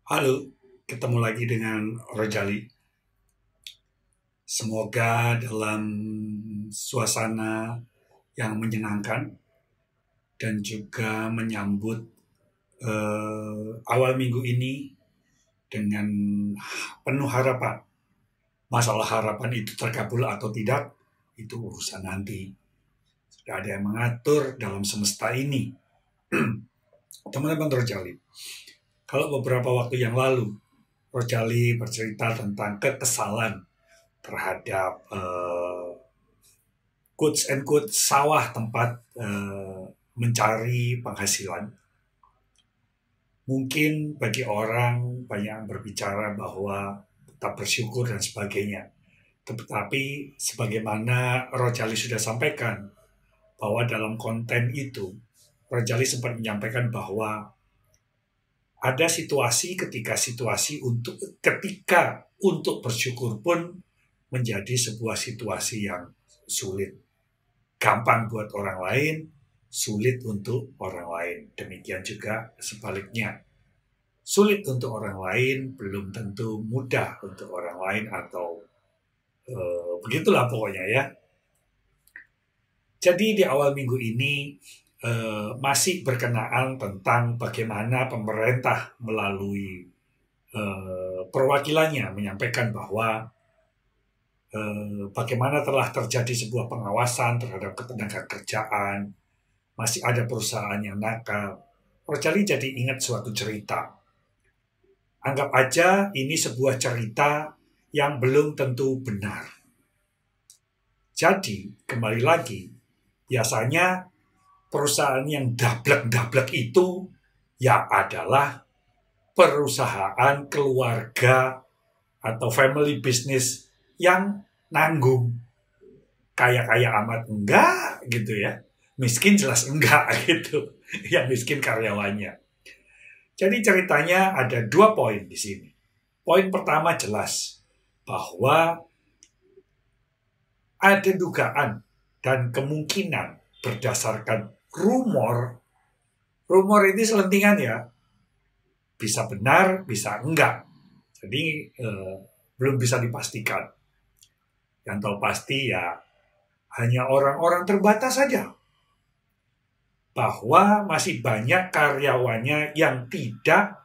Halo, ketemu lagi dengan Rojali. Semoga dalam suasana yang menyenangkan dan juga menyambut awal minggu ini dengan penuh harapan. Masalah harapan itu terkabul atau tidak, itu urusan nanti. Sudah ada yang mengatur dalam semesta ini. Teman-teman Rojali, kalau beberapa waktu yang lalu Rojali bercerita tentang kekesalan terhadap quotes and quotes sawah tempat mencari penghasilan. Mungkin bagi orang banyak yang berbicara bahwa tetap bersyukur dan sebagainya. Tetapi sebagaimana Rojali sudah sampaikan bahwa dalam konten itu Rojali sempat menyampaikan bahwa ada situasi ketika untuk bersyukur pun menjadi sebuah situasi yang sulit. Gampang buat orang lain, sulit untuk orang lain. Demikian juga sebaliknya. Sulit untuk orang lain, belum tentu mudah untuk orang lain atau begitulah pokoknya ya. Jadi di awal minggu ini masih berkenaan tentang bagaimana pemerintah melalui perwakilannya menyampaikan bahwa bagaimana telah terjadi sebuah pengawasan terhadap ketenagakerjaan, masih ada perusahaan yang nakal. Rojali jadi ingat suatu cerita. Anggap aja ini sebuah cerita yang belum tentu benar. Jadi, kembali lagi, biasanya perusahaan yang dablek-dablek itu ya adalah perusahaan keluarga atau family business yang nanggung. Kaya-kaya amat enggak gitu ya. Miskin jelas enggak gitu. Yang miskin karyawannya. Jadi ceritanya ada 2 poin di sini. Poin pertama jelas bahwa ada dugaan dan kemungkinan berdasarkan rumor. Rumor ini selentingan ya. Bisa benar, bisa enggak. Jadi belum bisa dipastikan. Yang tahu pasti ya hanya orang-orang terbatas saja. Bahwa masih banyak karyawannya yang tidak,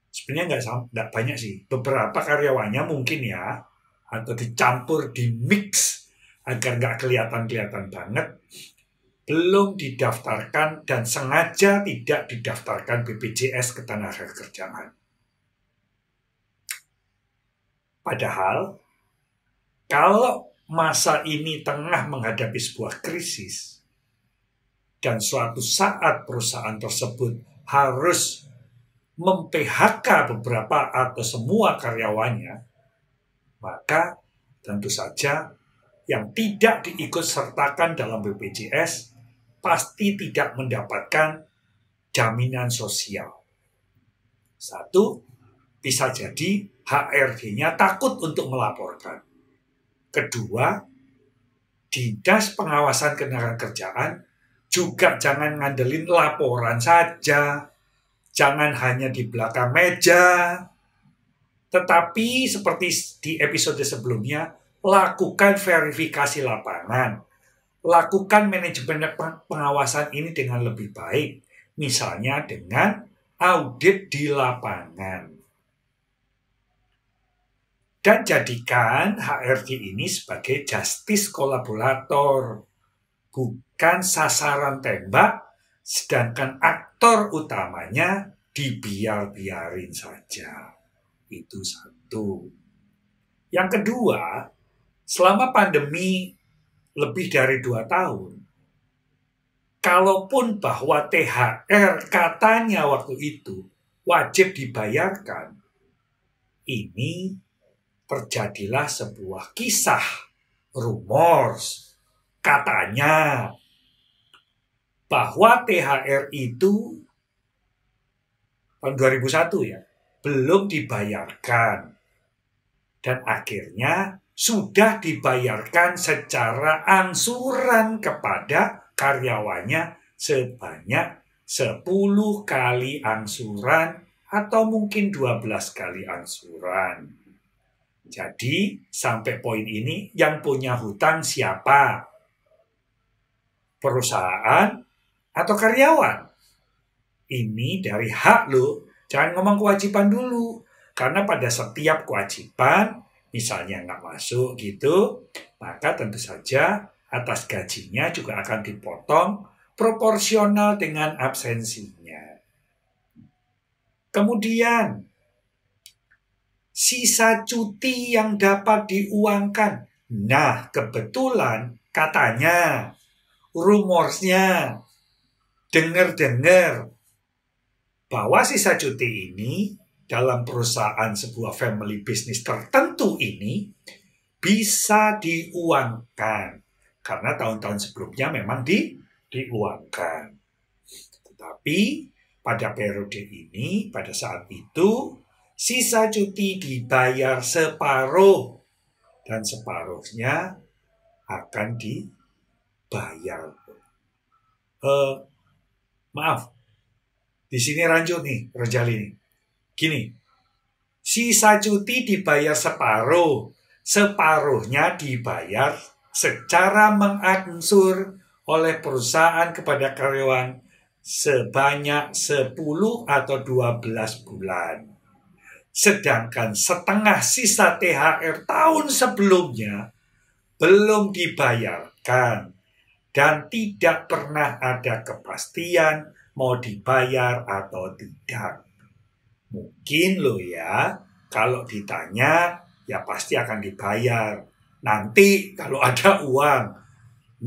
sebenarnya nggak banyak sih, beberapa karyawannya mungkin ya, atau dicampur, di mix, agar nggak kelihatan-kelihatan banget, belum didaftarkan dan sengaja tidak didaftarkan BPJS Ketenagakerjaan. Padahal, kalau masa ini tengah menghadapi sebuah krisis, dan suatu saat perusahaan tersebut harus mem-PHK beberapa atau semua karyawannya, maka tentu saja yang tidak diikut sertakan dalam BPJS pasti tidak mendapatkan jaminan sosial. Satu, bisa jadi HRD-nya takut untuk melaporkan. Kedua, Dinas Pengawasan Ketenagakerjaan juga jangan ngandelin laporan saja. Jangan hanya di belakang meja. Tetapi seperti di episode sebelumnya, lakukan verifikasi lapangan. Lakukan manajemen pengawasan ini dengan lebih baik. Misalnya dengan audit di lapangan. Dan jadikan HRD ini sebagai justice kolaborator, bukan sasaran tembak, sedangkan aktor utamanya dibiar-biarin saja. Itu satu. Yang kedua, selama pandemi lebih dari 2 tahun, kalaupun bahwa THR katanya waktu itu wajib dibayarkan, ini terjadilah sebuah kisah, rumors, katanya bahwa THR itu tahun 2001 ya, belum dibayarkan. Dan akhirnya sudah dibayarkan secara angsuran kepada karyawannya sebanyak 10 kali angsuran atau mungkin 12 kali angsuran. Jadi sampai poin ini yang punya hutang siapa? Perusahaan atau karyawan? Ini dari hak loh, jangan ngomong kewajiban dulu. Karena pada setiap kewajiban, misalnya nggak masuk gitu, maka tentu saja atas gajinya juga akan dipotong proporsional dengan absensinya. Kemudian, sisa cuti yang dapat diuangkan. Nah, kebetulan katanya, rumorsnya, dengar-dengar bahwa sisa cuti ini dalam perusahaan sebuah family business tertentu ini bisa diuangkan. Karena tahun-tahun sebelumnya memang diuangkan. Tetapi pada periode ini, pada saat itu, sisa cuti dibayar separuh. Dan separuhnya akan dibayar. Maaf, di sini Ranjut nih, Rojali nih. Gini, sisa cuti dibayar separuh. Separuhnya dibayar secara mengangsur oleh perusahaan kepada karyawan sebanyak 10 atau 12 bulan. Sedangkan setengah sisa THR tahun sebelumnya belum dibayarkan dan tidak pernah ada kepastian mau dibayar atau tidak. Mungkin loh ya, kalau ditanya ya pasti akan dibayar nanti kalau ada uang.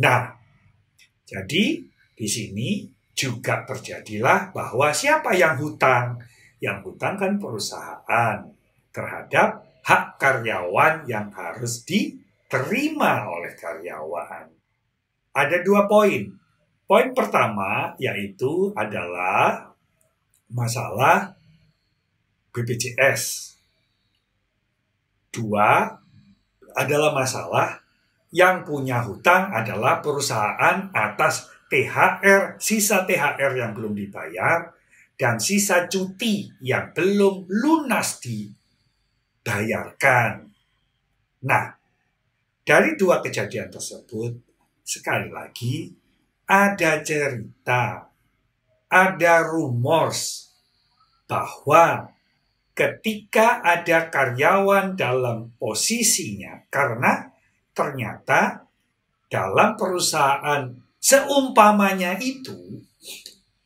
Nah, jadi di sini juga terjadilah bahwa siapa yang hutang? Yang hutang kan perusahaan terhadap hak karyawan yang harus diterima oleh karyawan. Ada 2 poin. Poin pertama yaitu adalah masalah BPJS. 2 adalah masalah yang punya hutang adalah perusahaan atas THR, sisa THR yang belum dibayar, dan sisa cuti yang belum lunas dibayarkan. Nah, dari 2 kejadian tersebut, sekali lagi, ada cerita, ada rumors bahwa ketika ada karyawan dalam posisinya, karena ternyata dalam perusahaan seumpamanya itu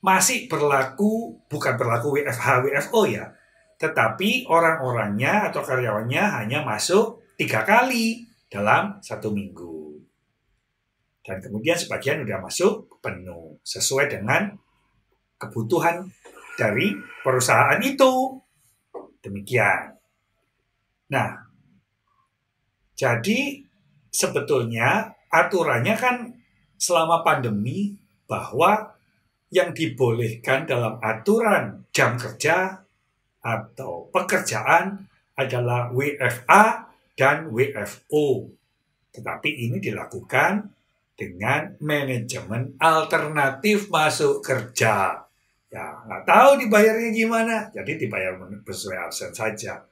masih berlaku, bukan berlaku WFH, WFO ya, tetapi orang-orangnya atau karyawannya hanya masuk 3 kali dalam 1 minggu. Dan kemudian sebagian sudah masuk penuh, sesuai dengan kebutuhan dari perusahaan itu. Demikian. Nah, jadi sebetulnya aturannya kan selama pandemi bahwa yang dibolehkan dalam aturan jam kerja atau pekerjaan adalah WFA dan WFO. Tetapi ini dilakukan dengan manajemen alternatif masuk kerja. Ya, nggak tahu dibayarnya gimana, jadi dibayar sesuai absen saja.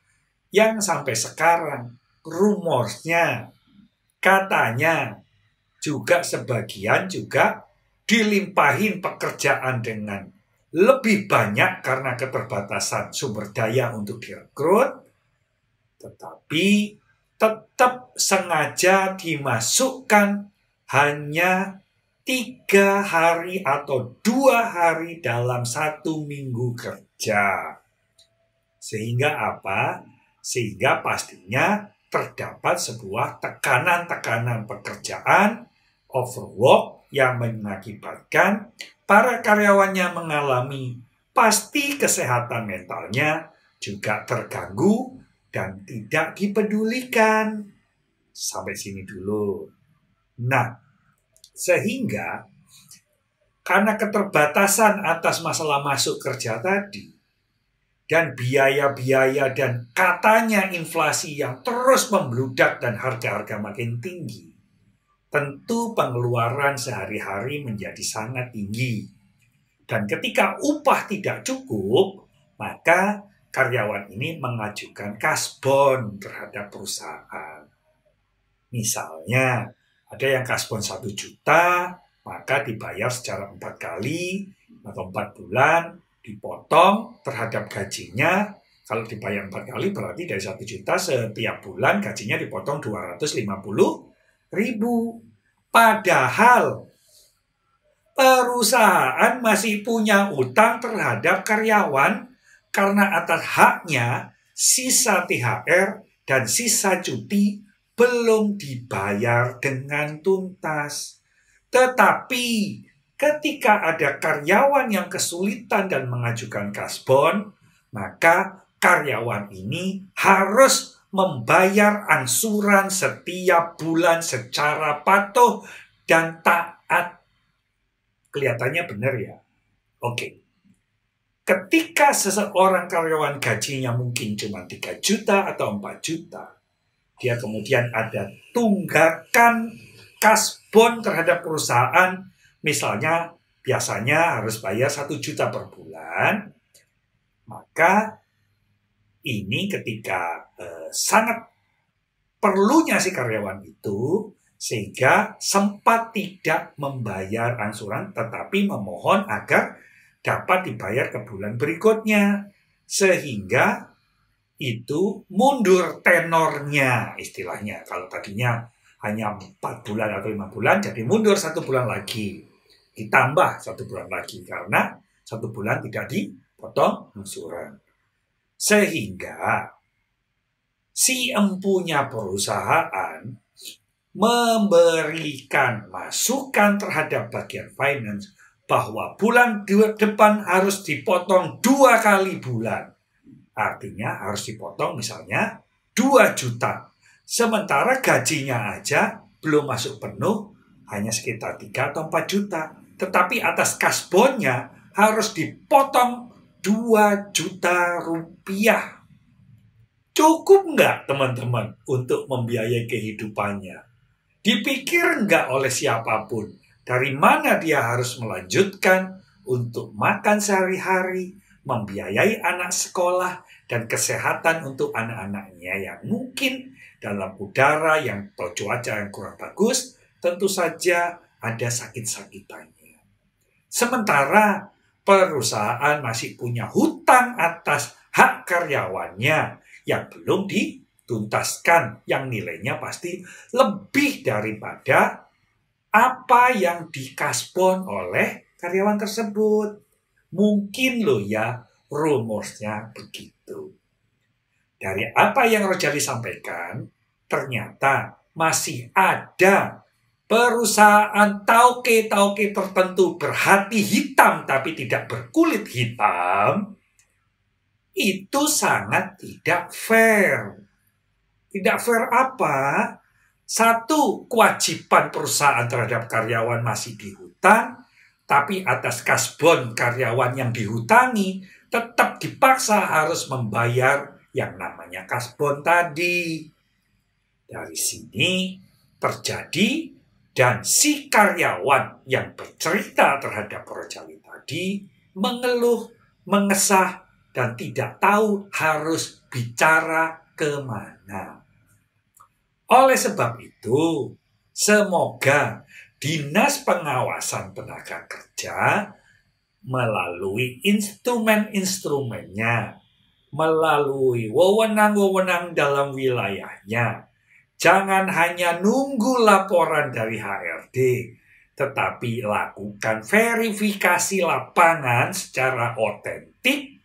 Yang sampai sekarang, rumorsnya, katanya, juga sebagian juga dilimpahin pekerjaan dengan lebih banyak karena keterbatasan sumber daya untuk direkrut, tetapi tetap sengaja dimasukkan hanya 3 hari atau 2 hari dalam 1 minggu kerja. Sehingga apa? Sehingga pastinya terdapat sebuah tekanan-tekanan pekerjaan, overwork, yang mengakibatkan para karyawannya mengalami pasti kesehatan mentalnya juga terganggu dan tidak dipedulikan. Sampai sini dulu. Nah, sehingga karena keterbatasan atas masalah masuk kerja tadi dan biaya-biaya dan katanya inflasi yang terus membludak dan harga-harga makin tinggi, tentu pengeluaran sehari-hari menjadi sangat tinggi. Dan ketika upah tidak cukup, Maka karyawan ini mengajukan kasbon terhadap perusahaan. Misalnya, ada yang kasbon 1 juta, maka dibayar secara 4 kali atau 4 bulan, dipotong terhadap gajinya. Kalau dibayar 4 kali berarti dari 1 juta setiap bulan gajinya dipotong 250.000. Padahal perusahaan masih punya utang terhadap karyawan karena atas haknya sisa THR dan sisa cuti belum dibayar dengan tuntas. Tetapi ketika ada karyawan yang kesulitan dan mengajukan kasbon, maka karyawan ini harus membayar angsuran setiap bulan secara patuh dan taat. Kelihatannya benar ya? Oke. Ketika seseorang karyawan gajinya mungkin cuma 3 juta atau 4 juta, dia kemudian ada tunggakan kasbon terhadap perusahaan, misalnya biasanya harus bayar 1 juta per bulan, maka ini ketika sangat perlunya si karyawan itu, sehingga sempat tidak membayar angsuran tetapi memohon agar dapat dibayar ke bulan berikutnya, sehingga itu mundur tenornya istilahnya. Kalau tadinya hanya 4 bulan atau 5 bulan, jadi mundur 1 bulan lagi, ditambah 1 bulan lagi karena 1 bulan tidak dipotong angsuran. Sehingga si empunya perusahaan memberikan masukan terhadap bagian finance bahwa bulan depan harus dipotong 2 kali bulan. Artinya harus dipotong misalnya 2 juta. Sementara gajinya aja belum masuk penuh, hanya sekitar 3 atau 4 juta. Tetapi atas kasbonnya harus dipotong 2 juta rupiah. Cukup nggak teman-teman untuk membiayai kehidupannya? Dipikir nggak oleh siapapun dari mana dia harus melanjutkan untuk makan sehari-hari, membiayai anak sekolah, dan kesehatan untuk anak-anaknya yang mungkin dalam udara yang atau cuaca yang kurang bagus, tentu saja ada sakit-sakitannya. Sementara perusahaan masih punya hutang atas hak karyawannya yang belum dituntaskan, yang nilainya pasti lebih daripada apa yang dikasbon oleh karyawan tersebut. Mungkin loh ya, rumusnya begitu. Dari apa yang Rojali sampaikan, ternyata masih ada perusahaan tauke-tauke tertentu berhati hitam tapi tidak berkulit hitam. Itu sangat tidak fair. Tidak fair apa? Satu, kewajiban perusahaan terhadap karyawan masih dihutang, tapi atas kasbon karyawan yang dihutangi tetap dipaksa harus membayar yang namanya kasbon tadi. Dari sini terjadi dan si karyawan yang bercerita terhadap Rojali tadi mengeluh, mengesah, dan tidak tahu harus bicara kemana. Oleh sebab itu, semoga Dinas Pengawasan Tenaga Kerja melalui instrumen-instrumennya, melalui wewenang-wewenang dalam wilayahnya, jangan hanya nunggu laporan dari HRD, tetapi lakukan verifikasi lapangan secara otentik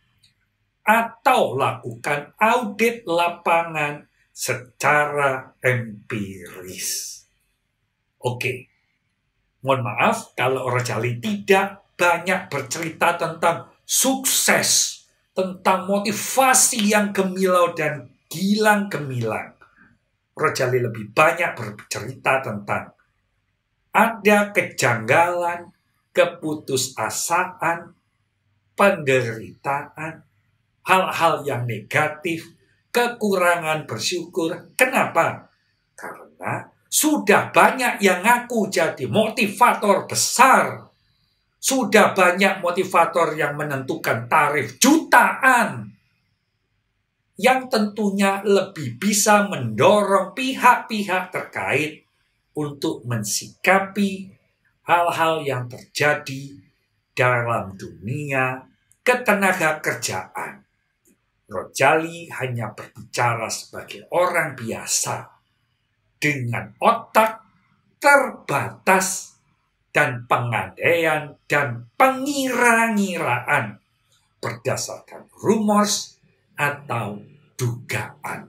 atau lakukan audit lapangan secara empiris. Oke, mohon maaf kalau Rojali tidak banyak bercerita tentang sukses, tentang motivasi yang gemilau dan gilang gemilang. Rojali lebih banyak bercerita tentang ada kejanggalan, keputusasaan, penderitaan, hal-hal yang negatif, kekurangan bersyukur. Kenapa? Karena sudah banyak yang ngaku jadi motivator besar, Sudah banyak motivator yang menentukan tarif jutaan, yang tentunya lebih bisa mendorong pihak-pihak terkait untuk mensikapi hal-hal yang terjadi dalam dunia ketenaga kerjaan. Rojali hanya berbicara sebagai orang biasa dengan otak terbatas dan pengandaian dan pengira-ngiraan berdasarkan rumors atau dugaan.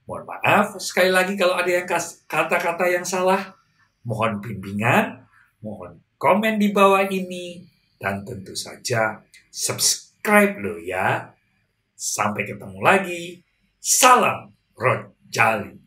Mohon maaf sekali lagi kalau ada yang kata-kata yang salah. Mohon bimbingan, mohon komen di bawah ini, dan tentu saja subscribe lo ya. Sampai ketemu lagi. Salam Rojali.